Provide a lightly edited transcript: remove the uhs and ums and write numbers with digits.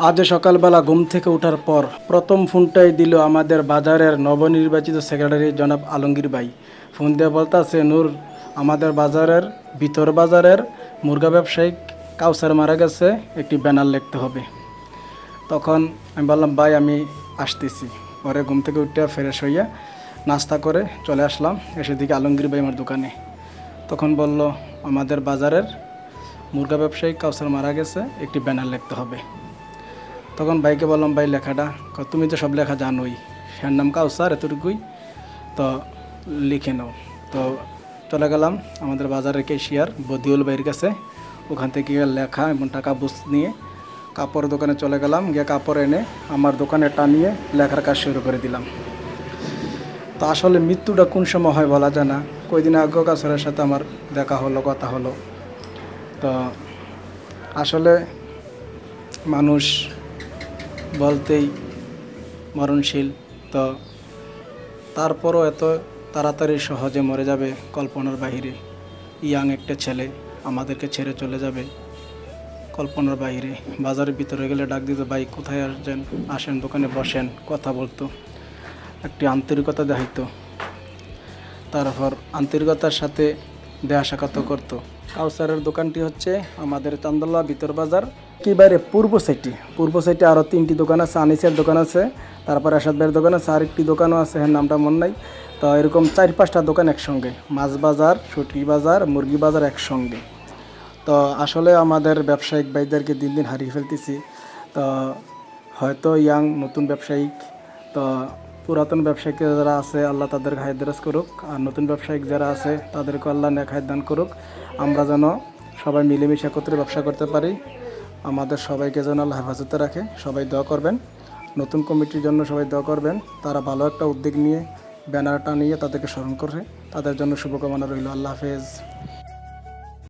আজ সকালবেলা ঘুম থেকে ওঠার পর প্রথম ফোনটাই দিল আমাদের বাজারের নবনির্বাচিত সেক্রেটারি জনাব আলমগীর ভাই। ফোন দিয়ে বলতেছে, নূর, আমাদের বাজারের ভিতর বাজারের মুরগা ব্যবসায়িক কাউসার মারা গেছে, একটি ব্যানার লিখতে হবে। তখন আমি বললাম, ভাই আমি আসতেছি। পরে ঘুম থেকে উঠে ফ্রেশ হইয়া নাস্তা করে চলে আসলাম। এসে দিকে আলমগীর ভাই আমার দোকানে। তখন বলল, আমাদের বাজারের মুরগা ব্যবসায়িক কাউসার মারা গেছে, একটি ব্যানার লিখতে হবে। তখন ভাইকে বললাম, ভাই লেখাটা, তুমি তো সব লেখা জানোই, সের নাম কাউসার, এতটুকুই তো লিখে নাও। তো চলে গেলাম আমাদের বাজারের ক্যাশিয়ার বদিউল ভাইয়ের কাছে। ওখান থেকে লেখা এবং টাকা বুঝ নিয়ে কাপড় দোকানে চলে গেলাম। গিয়ে কাপড় এনে আমার দোকানে টানিয়ে লেখার কাজ শুরু করে দিলাম। তো আসলে মৃত্যুটা কোন সময় হয় বলা যায় না। কয়দিন আগেও কাউসারের সাথে আমার দেখা হলো, কথা হলো। তো আসলে মানুষ বলতেই মরণশীল। তো তারপরও এত তাড়াতাড়ি সহজে মরে যাবে কল্পনার বাহিরে। ইয়াং একটা ছেলে আমাদেরকে ছেড়ে চলে যাবে, কল্পনার বাইরে। বাজারের ভিতরে গেলে ডাক দিত, ভাই কোথায় আসছেন, আসেন দোকানে বসেন, কথা বলতো, একটি আন্তরিকতা দেখাইতো। তারপর আন্তরিকতার সাথে দেয়া সাক্ষাৎ করতো। কাউসারের দোকানটি হচ্ছে আমাদের চান্দলা ভিতর বাজার একেবারে পূর্ব সাইডে আরও 3টি দোকান আছে। আনিসের দোকান আছে, তারপর আসাদ ভাইয়ের দোকান আছে, আরেকটি দোকানও আছে, হ্যাঁ নামটা মনে নাই। তো এরকম 4-5টা দোকান একসঙ্গে, মাছ বাজার, শুটকি বাজার, মুরগি বাজার একসঙ্গে। তো আসলে আমাদের ব্যবসায়িক ভাইদেরকে দিন দিন হারিয়ে ফেলতেছি। তো হয়তো ইয়াং নতুন ব্যবসায়িক, তো পুরাতন ব্যবসায়িক যারা আছে আল্লাহ তাদের হায়াত দারাজ করুক, আর নতুন ব্যবসায়িক যারা আছে তাদেরকে আল্লাহ নেক হায়াত দান করুক। আমরা যেন সবাই মিলেমিশে একত্রে ব্যবসা করতে পারি। আমাদের সবাইকে যেন আল্লাহ হেফাজতে রাখে। সবাই দোয়া করবেন, নতুন কমিটির জন্য সবাই দোয়া করবেন। তারা ভালো একটা উদ্যোগ নিয়ে ব্যানারটা নিয়ে তাদেরকে স্মরণ করে, তাদের জন্য শুভকামনা রইল। আল্লাহ হাফেজ।